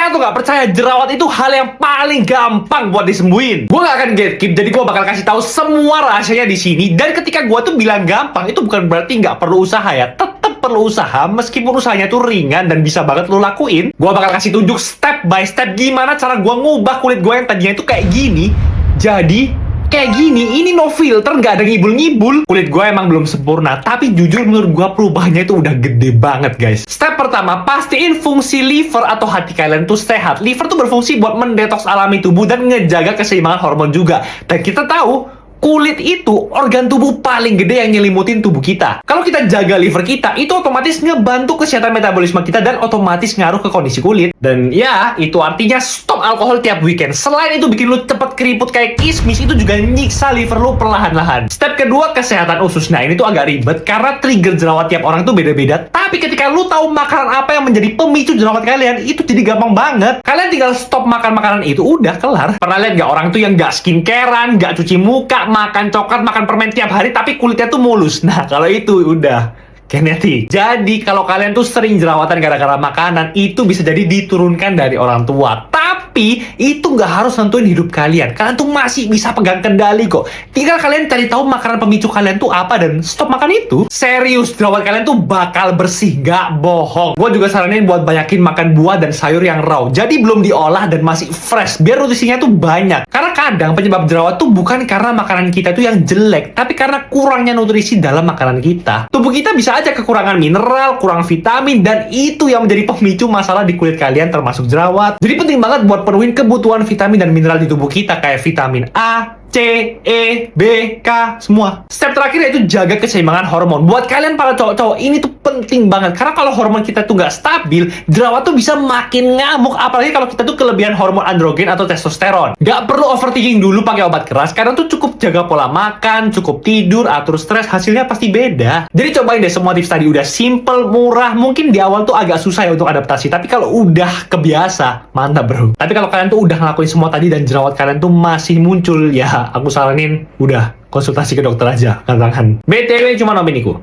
Percaya atau nggak percaya, jerawat itu hal yang paling gampang buat disembuhin. Gue nggak akan gatekeep, jadi gue bakal kasih tahu semua rahasianya di sini. Dan ketika gue tuh bilang gampang, itu bukan berarti nggak perlu usaha ya. Tetap perlu usaha, meskipun usahanya tuh ringan dan bisa banget lo lakuin. Gue bakal kasih tunjuk step by step gimana cara gue ngubah kulit gue yang tadinya itu kayak gini jadi kayak gini. Ini no filter, nggak ada ngibul-ngibul. Kulit gue emang belum sempurna, tapi jujur menurut gue perubahannya itu udah gede banget, guys. Step pertama, pastiin fungsi liver atau hati kalian tuh sehat. Liver tuh berfungsi buat mendetoks alami tubuh dan ngejaga keseimbangan hormon juga. Dan kita tahu kulit itu organ tubuh paling gede yang nyelimutin tubuh kita. Kalau kita jaga liver kita, itu otomatis ngebantu kesehatan metabolisme kita dan otomatis ngaruh ke kondisi kulit. Dan ya, itu artinya stop alkohol tiap weekend. Selain itu bikin lu cepet keriput kayak kismis, itu juga nyiksa liver lu perlahan-lahan. Step kedua, kesehatan usus. Nah, ini tuh agak ribet karena trigger jerawat tiap orang tuh beda-beda. Tapi ketika lu tahu makanan apa yang menjadi pemicu jerawat kalian, itu jadi gampang banget. Kalian tinggal stop makan makanan itu, udah kelar. Pernah lihat nggak orang tuh yang nggak skincarean, nggak cuci muka, makan coklat, makan permen tiap hari, tapi kulitnya tuh mulus? Nah, kalau itu udah genetik. Jadi, kalau kalian tuh sering jerawatan gara-gara makanan, itu bisa jadi diturunkan dari orang tua. Tapi, itu nggak harus nentuin hidup kalian. Kalian tuh masih bisa pegang kendali kok. Tinggal kalian cari tahu makanan pemicu kalian tuh apa dan stop makan itu. Serius, jerawat kalian tuh bakal bersih, nggak bohong. Gue juga saranin buat banyakin makan buah dan sayur yang raw. Jadi, belum diolah dan masih fresh, biar nutrisinya tuh banyak. Karena kadang penyebab jerawat tuh bukan karena makanan kita tuh yang jelek, tapi karena kurangnya nutrisi dalam makanan kita. Tubuh kita bisa aja kekurangan mineral, kurang vitamin, dan itu yang menjadi pemicu masalah di kulit kalian termasuk jerawat. Jadi penting banget buat penuhin kebutuhan vitamin dan mineral di tubuh kita kayak vitamin A, C, E, B, K, semua. Step terakhir yaitu jaga keseimbangan hormon. Buat kalian para cowok-cowok, ini tuh penting banget. Karena kalau hormon kita tuh nggak stabil, jerawat tuh bisa makin ngamuk. Apalagi kalau kita tuh kelebihan hormon androgen atau testosteron. Nggak perlu overthinking dulu pakai obat keras. Karena tuh cukup jaga pola makan, cukup tidur, atur stres, hasilnya pasti beda. Jadi cobain deh semua tips tadi. Udah simple, murah. Mungkin di awal tuh agak susah ya untuk adaptasi. Tapi kalau udah kebiasa, mantap bro. Tapi kalau kalian tuh udah ngelakuin semua tadi dan jerawat kalian tuh masih muncul, ya aku saranin udah konsultasi ke dokter aja, katakan. BTW cuma opiniku.